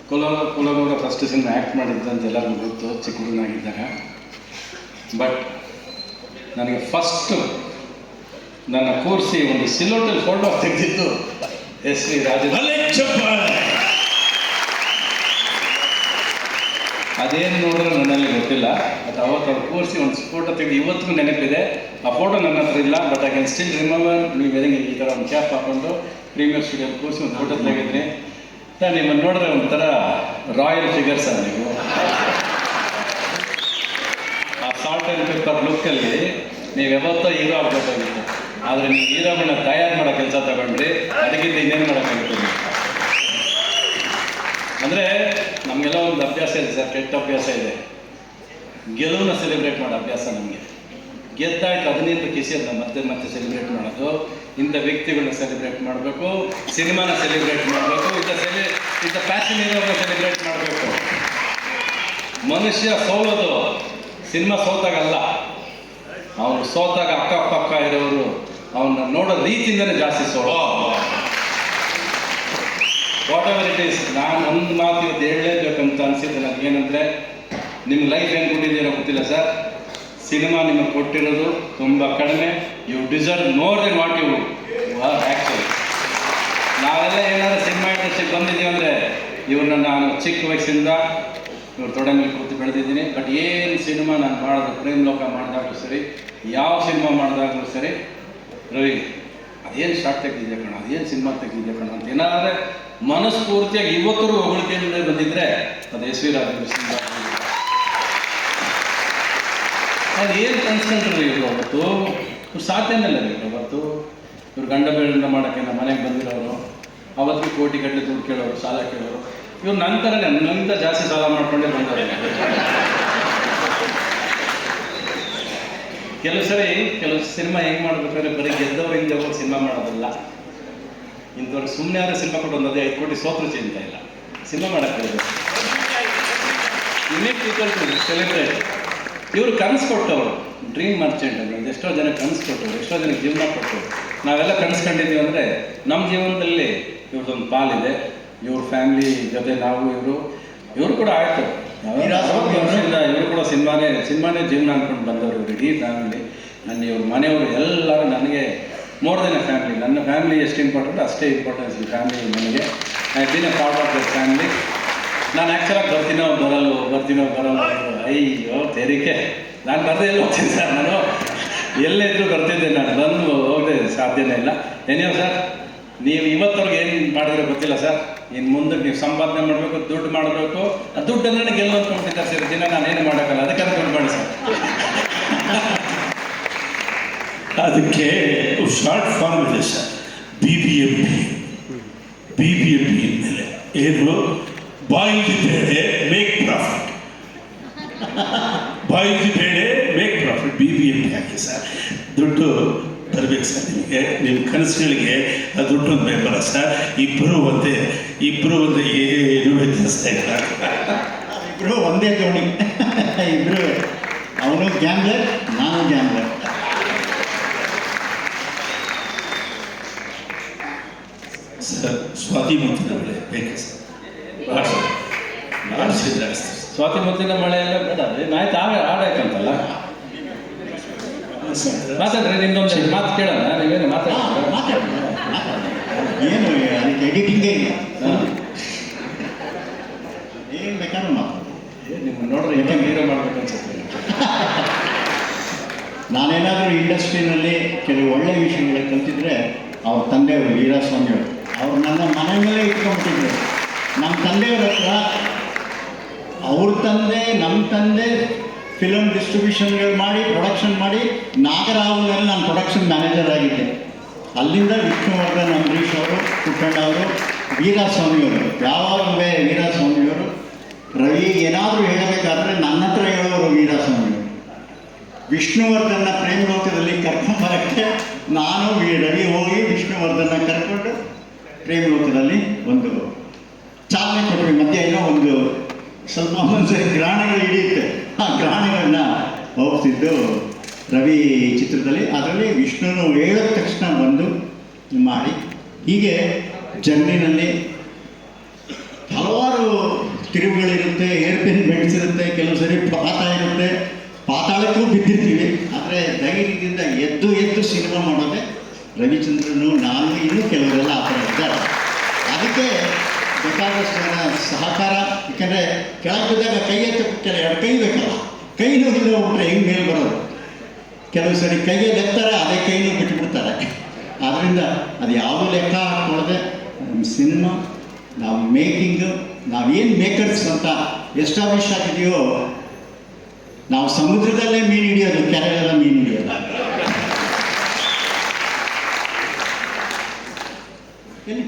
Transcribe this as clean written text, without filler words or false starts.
ಕುಲಗೌಡ first cinema act ಮಾಡಿದ್ದು ಅಂತ ಎಲ್ಲರಿಗೂ ಗೊತ್ತು, ಚಿಕ್ಕ ಹುಡುಗನಾಗಿದ್ದಾಗ. ಬಟ್ ನನಗೆ ಫಸ್ಟು ನನ್ನ ಕೂರಿಸಿ ಒಂದು ಸಿಲೋಟಲ್ ಫೋಟೋ ತೆಗೆದಿದ್ದು ಎಸ್ ವಿ ರಾಜೇಂದ್ರ. ಅದೇನು ನೋಡಿದ್ರೆ ನನ್ನಲ್ಲಿ ಗೊತ್ತಿಲ್ಲ. ಬಟ್ ಅವತ್ತು ಅವ್ರು ಕೂರಿಸಿ ಒಂದು ಫೋಟೋ ತೆಗೆದು ಇವತ್ತಿಗೂ ನೆನಪಿದೆ. ಆ ಫೋಟೋ ನನ್ನ ಹತ್ರ ಇಲ್ಲ, but I can still remember ನೀವು ವೆರಿಂಗ್ ಈ ಥರ ಒಂದು ಕ್ಯಾಪ್ ಹಾಕ್ಕೊಂಡು ಪ್ರೀಮಿಯರ್ ಸ್ಟುಡಿಯೋ ಕೂರಿಸಿ ಒಂದು ಫೋಟೋ ತೆಗೆದ್ರಿ. ನಿಮ್ಮನ್ನು ನೋಡಿದ್ರೆ ಒಂಥರ ರಾಯಲ್ ಫಿಗರ್ಸ್ ಅಲ್ಲ ನೀವು. ಆ ಸಾಲ್ಟ್ ಆ್ಯಂಡ್ ಪೆಪ್ಪರ್ ಲುಕ್ಕಲ್ಲಿ ನೀವು ಯಾವತ್ತೋ ಹೀರೋ ಆಗಬೇಕಾಗಿತ್ತು. ಆದರೆ ನೀವು ಹೀರೋಗಳನ್ನ ತಯಾರು ಮಾಡೋ ಕೆಲಸ ತಗೊಂಡ್ರಿ, ಅದಕ್ಕಿಂತ ಇನ್ನೇನು ಮಾಡೋಕ್ಕಾಗುತ್ತೆ. ಅಂದರೆ ನಮಗೆಲ್ಲ ಒಂದು ಅಭ್ಯಾಸ ಇದೆ ಸರ್, ಕೆಟ್ಟ ಅಭ್ಯಾಸ ಇದೆ. ಗೆಲುವನ್ನ ಸೆಲೆಬ್ರೇಟ್ ಮಾಡೋ ಅಭ್ಯಾಸ ನಮಗೆ. ಗೆದ್ದಾಯ್ತು ಅದನ್ನಿಂದ ಕಿಸಿಯನ್ನ ಮತ್ತೆ ಮತ್ತೆ ಸೆಲೆಬ್ರೇಟ್ ಮಾಡೋದು. ಇಂಥ ವ್ಯಕ್ತಿಗಳನ್ನ ಸೆಲೆಬ್ರೇಟ್ ಮಾಡಬೇಕು, ಸಿನಿಮಾನ ಸೆಲೆಬ್ರೇಟ್ ಮಾಡಬೇಕು, ಇಂಥ ಪ್ಯಾಷನ್ ಇರೋರನ್ನ ಸೆಲೆಬ್ರೇಟ್ ಮಾಡಬೇಕು. ಮನುಷ್ಯ ಸೋಲೋದು ಸಿನಿಮಾ ಸೋತಾಗಲ್ಲ, ಅವನು ಸೋತಾಗ ಅಕ್ಕಪಕ್ಕ ಇರೋರು ಅವನ್ನ ನೋಡೋ ರೀತಿಯಿಂದನೇ ಜಾಸ್ತಿ solo. What ever it is. ನಾನು ಒಂದು ಮಾತು ಇವತ್ತು ಹೇಳಲೇಬೇಕಂತ ಅನಿಸಿದ್ದೆ ನನಗೇನಂದರೆ, ನಿಮ್ಮ ಲೈಫ್ ಏನು ಕೊಟ್ಟಿದ್ದೀರೋ ಗೊತ್ತಿಲ್ಲ ಸರ್, ಸಿನಿಮಾ ನಿಮಗೆ ಕೊಟ್ಟಿರೋದು ತುಂಬ ಕಡಿಮೆ. You deserve more than what you are actually. ನಾವೆಲ್ಲ ಏನಾದರೂ ಸಿನಿಮಾ ಇಂಡಸ್ಟ್ರಿಗೆ ಬಂದಿದ್ದೀವಿ ಅಂದರೆ ಇವ್ರನ್ನ ನಾನು ಚಿಕ್ಕ ವಯಸ್ಸಿಂದ ಇವ್ರು ತೊಡೆ ಮೇಲೆ ಕೂತು ಬೆಳೆದಿದ್ದೀನಿ. ಬಟ್ ಏನು ಸಿನಿಮಾ ನಾನು ಮಾಡೋದು, ಪ್ರೇಮ್ ಲೋಕ ಮಾಡಿದಾಗಲೂ ಸರಿ, ಯಾವ ಸಿನಿಮಾ ಮಾಡಿದಾಗಲೂ ಸರಿ, ರವಿ ಅದೇನು ಶಾರ್ಟ್ ತೆಗೆದಿದ್ದೆ ಕಣ, ಅದೇನು ಸಿನಿಮಾ ತೆಗೆದಿದ್ದೆ ಕಣ ಅಂತ ಏನಾದರೆ ಮನಸ್ಫೂರ್ತಿಯಾಗಿ ಇವತ್ತರೂ ಹೊಗಳಿಕೆಯಿಂದ ಬಂದಿದ್ದರೆ ಅದು ಎಸ್ ವಿ ರಾಜೇಂದ್ರ ಸಿನಿಮಾ. ಅದು ಏನು ಕನ್ಸ್ಕೊಂಡ್ರಿ ಇವರು ಅವತ್ತು, ಇವ್ರು ಸಾಧ್ಯನೇ ಇಲ್ಲ ಇವರು ಅವತ್ತು. ಇವ್ರು ಗಂಡ ಬೇಡ ಮಾಡೋಕ್ಕೆ ನಮ್ಮ ಮನೆಗೆ ಬಂದಿರೋರು, ಅವತ್ತಿಗೆ ಕೋಟಿ ಗಟ್ಟಲೆ ದುಡ್ಡು ಕೇಳೋರು, ಸಾಲ ಕೇಳೋರು. ಇವ್ರು ನಂತರನೇ ನನ್ನಿಂದ ಜಾಸ್ತಿ ಸಾಲ ಮಾಡ್ಕೊಂಡೇ ಬಂದವರು. ಕೆಲವು ಸಿನಿಮಾ ಹೆಂಗೆ ಮಾಡ್ಬೇಕಾದ್ರೆ ಬರೀ ಗೆದ್ದವರಿಂದ ಹೋಗಿ ಸಿನಿಮಾ ಮಾಡೋದಲ್ಲ. ಇಂಥವ್ರು ಸುಮ್ಮನೆ ಆದರೆ ಸಿನಿಮಾ ಕೊಟ್ಟು ಒಂದು 5 ಕೋಟಿ ಸೋತ್ರು ಚಿಂತೆ ಇಲ್ಲ, ಸಿನಿಮಾ ಮಾಡೋಕ್ಕೆ ಯುನಿಕ್ ಪೀಪಲ್ ಟು ಸೆಲೆಬ್ರೇಟ್. ಇವರು ಕನಸು ಕೊಟ್ಟವರು, ಡ್ರೀಮ್ ಮರ್ಚೆಂಟ್ ಅಂದರೆ ಎಷ್ಟೋ ಜನ ಕನಸು ಕೊಟ್ಟವರು, ಎಷ್ಟೋ ಜನಕ್ಕೆ ಜೀವನ ಕೊಟ್ಟರು. ನಾವೆಲ್ಲ ಕನಸ್ಕೊಂಡಿದ್ದೀವಿ ಅಂದರೆ ನಮ್ಮ ಜೀವನದಲ್ಲಿ ಇವ್ರದ್ದೊಂದು ಪಾಲಿದೆ. ಇವ್ರ ಫ್ಯಾಮಿಲಿ ಜೊತೆ ನಾವು ಇವರು ಕೂಡ ಆಯಿತು. ವರ್ಷದಿಂದ ಇವರು ಕೂಡ ಸಿನಿಮಾನೇ ಜೀವನ ಅಂದ್ಕೊಂಡು ಬಂದವರು. ಇವರು ಇಡೀ ಫ್ಯಾಮಿಲಿ, ನನ್ನ ಇವ್ರ ಮನೆಯವರು ಎಲ್ಲರೂ ನನಗೆ ಮೋರ್ ದೆನ್ ಎ ಫ್ಯಾಮಿಲಿ. ನನ್ನ ಫ್ಯಾಮಿಲಿ ಎಷ್ಟು ಇಂಪಾರ್ಟೆಂಟ್ ಅಷ್ಟೇ ಇಂಪಾರ್ಟೆನ್ಸ್ ಈ ಫ್ಯಾಮಿಲಿ ನನಗೆ. I been a part of that family. ನಾನು ಆ್ಯಕ್ಚುಲಾಗಿ ಬರ್ತೀನೋ ಬರಲ್ಲ ಅಯ್ಯೋ ತೆರಿಗೆ. ನಾನು ಬರದೇ ಇಲ್ಲ ಹೋಗ್ತೀನಿ ಸರ್, ನಾನು ಎಲ್ಲೆದ್ರು ಬರ್ತಿದ್ದೆ, ನಾನು ಬಂದು ಹೋಗದೆ ಸಾಧ್ಯನೇ ಇಲ್ಲ. ಏನೇವ ಸರ್, ನೀವು ಇವತ್ತವ್ರಿಗೆ ಏನು ಮಾಡಿದ್ರೆ ಗೊತ್ತಿಲ್ಲ ಸರ್, ಇನ್ನು ಮುಂದಕ್ಕೆ ನೀವು ಸಂಪಾದನೆ ಮಾಡಬೇಕು, ದುಡ್ಡು ಮಾಡಬೇಕು. ಆ ದುಡ್ಡನ್ನು ಗೆಲ್ಲು ಅಂದ್ಕೊಂಡಿದ್ದಾರೆ ಸರ್, ದಿನ ನಾನೇನು ಮಾಡೋಕ್ಕಲ್ಲ, ಅದಕ್ಕೆ ದುಡ್ಡು ಮಾಡಿ ಸರ್. ಅದಕ್ಕೆ ಶಾರ್ಟ್ ಫಾರ್ಮ್ ಇದೆ ಸರ್, BBMP ಮೇಲೆ ಏನು, ಬಾಯಿಲ್ದಿ ಬೇಳೆ ಮೇಕ್ ಪ್ರಾಫಿಟ್, ಬಾಯಿಲ್ದಿ ಬೇಳೆ ಮೇಕ್ ಪ್ರಾಫಿಟ್. BBMP ಹಾಕಿ ಸರ್, ದುಡ್ಡು ತರಬೇಕು ಸರ್. ನಿಮಗೆ ನಿಮ್ಮ ಕನಸುಗಳಿಗೆ ಆ ದುಡ್ಡು ಬೇಕಲ್ಲ ಸರ್. ಇಬ್ಬರು ಒಂದೇ ಏನು ವ್ಯತ್ಯಾಸ ಇಲ್ಲ. ಇಬ್ಬರು ಒಂದೇ ಜೋಡಿ, ಇಬ್ಬರು. ಅವನು ಗ್ಯಾಮ್ಲರ್, ನಾನು ಗ್ಯಾಮ್ಲರ್. ಸರ್ ಸ್ವಾತಿ ಮುತ್ತಿನ ಮಳೆ ಬೇಕು ಸರ್. ಸ್ವಾತಿ ಮುತ್ತಿನ ಮಳೆ ಎಲ್ಲ ಬೇಡ, ನಾಯ್ತು ಆಡಾಯ್ತಂತಲ್ಲ. ಮಾತಾಡ್ರಿ, ನಿಮ್ದೊಂದು ಮಾತು ಕೇಳೋಣ. ನೀವೇನು ಮಾತಾಡಿ ಏನು ಅದಕ್ಕೆ ಎಡಿಟಿಂಗೇ ಇಲ್ಲ, ಏನು ಬೇಕಾದ್ರೂ ಮಾತಾಡಿ. ನಿಮ್ಮ ನೋಡ್ರಿ ಹೆಂಗೆ ಹೀರೋ ಮಾಡ್ಬೇಕು ಅನ್ಸುತ್ತೆ. ನಾನೇನಾದರೂ ಇಂಡಸ್ಟ್ರಿನಲ್ಲಿ ಕೆಲವು ಒಳ್ಳೆಯ ವಿಷಯಗಳ ಕಲ್ತಿದ್ರೆ ಅವ್ರ ತಂದೆಯವರು ವೀರಸ್ವಾಮಿಯವರು, ಅವ್ರು ನನ್ನ ಮನೆ ಮೇಲೆ ಇಟ್ಕೊಂಡ್ಬಿಟ್ಟಿದ್ರು. ನಮ್ಮ ತಂದೆಯವ್ರ ಹತ್ರ ಅವ್ರ ತಂದೆ ನಮ್ಮ ತಂದೆ ಫಿಲಮ್ ಡಿಸ್ಟ್ರಿಬ್ಯೂಷನ್ಗಳು ಮಾಡಿ ಪ್ರೊಡಕ್ಷನ್ ಮಾಡಿ ನಾಗರಾವ್ನಲ್ಲಿ ನಾನು ಪ್ರೊಡಕ್ಷನ್ ಮ್ಯಾನೇಜರ್ ಆಗಿದ್ದೆ. ಅಲ್ಲಿಂದ ವಿಷ್ಣುವರ್ಧನ್ ಅಂಬರೀಷ್ ಅವರು, ಪುಟ್ಟಣ್ಣ ಅವರು, ವೀರಸ್ವಾಮಿಯವರು, ಯಾವಾಗಲೂ ವೀರಸ್ವಾಮಿಯವರು. ರವಿ ಏನಾದರೂ ಹೇಳಬೇಕಾದ್ರೆ ನನ್ನ ಹತ್ರ ಹೇಳೋರು ವೀರಸ್ವಾಮಿಯವರು. ವಿಷ್ಣುವರ್ಧನ್ನ ಪ್ರೇಮ ಲೋಕದಲ್ಲಿ ಕರ್ಕೊಂಬರೋಕ್ಕೆ ನಾನು ರವಿ ಹೋಗಿ ವಿಷ್ಣುವರ್ಧನ್ನ ಕರ್ಕೊಂಡು ಪ್ರೇಮ ಲೋಕದಲ್ಲಿ ಒಂದು ಚಾಲನೆ ಕೊಟ್ವಿ. ಮಧ್ಯೆ ಏನೋ ಒಂದು ಸ್ವಲ್ಪ ಗ್ರಹಣಗಳು ಹಿಡಿಯುತ್ತೆ, ಆ ಗ್ರಹಣಗಳನ್ನ ಹೋಗ್ತಿದ್ದು ರವಿ ಚಿತ್ರದಲ್ಲಿ. ಅದರಲ್ಲಿ ವಿಷ್ಣುನು ಹೇಳಿದ ತಕ್ಷಣ ಬಂದು ಮಾಡಿ, ಹೀಗೆ ಜರ್ನಿನಲ್ಲಿ ಹಲವಾರು ತಿರುವುಗಳಿರುತ್ತೆ, ಏರ್ಪಿನ್ ಬೆಳೆಸಿರುತ್ತೆ, ಕೆಲವು ಸರಿ ಪಾತ ಇರುತ್ತೆ, ಪಾತಾಳಕ್ಕೂ ಬಿದ್ದಿರ್ತೀವಿ. ಆದರೆ ಧೈರ್ಯದಿಂದ ಎದ್ದು ಎದ್ದು ಸಿನಿಮಾ ಮಾಡೋದೇ ರವಿಚಂದ್ರನು, ನಾನು, ಇನ್ನೂ ಕೆಲವರೆಲ್ಲ ಆ ಥರ ಇದ್ದಾರೆ. ಅದಕ್ಕೆ ಬೇಕಾದಷ್ಟು ಜನ ಸಹಕಾರ. ಯಾಕಂದರೆ ಕೆಳಗೆ ಬಿದ್ದಾಗ ಕೈ ಎತ್ತಕ್ಕೆ ಎರಡು ಕೈ ಬೇಕಲ್ಲ, ಕೈನೂ ಹಿಂದೆ ಹೋಗ್ಬಿಟ್ರೆ ಹೆಂಗೆ ಮೇಲೆ ಬರೋದು. ಕೆಲವು ಸರಿ ಕೈಯಲ್ಲಿ ಎತ್ತಾರೆ, ಅದೇ ಕೈನೂ ಬಿಟ್ಟುಬಿಡ್ತಾರೆ. ಆದ್ದರಿಂದ ಅದು ಯಾವುದೂ ಲೆಕ್ಕ ಹಾಕ್ಕೊಳ್ಳದೆ ಸಿನಿಮಾ ನಾವು ಮೇಕಿಂಗು, ನಾವೇನು ಮೇಕರ್ಸ್ ಅಂತ ಎಸ್ಟಾಬ್ಲಿಷ್ ಆಗಿದೆಯೋ, ನಾವು ಸಮುದ್ರದಲ್ಲೇ ಮೀನು ಹಿಡಿಯೋದು, ಕೆರೆಯಲ್ಲ ಮೀನು ಹಿಡಿಯೋದು. ಎಲ್ಲಿ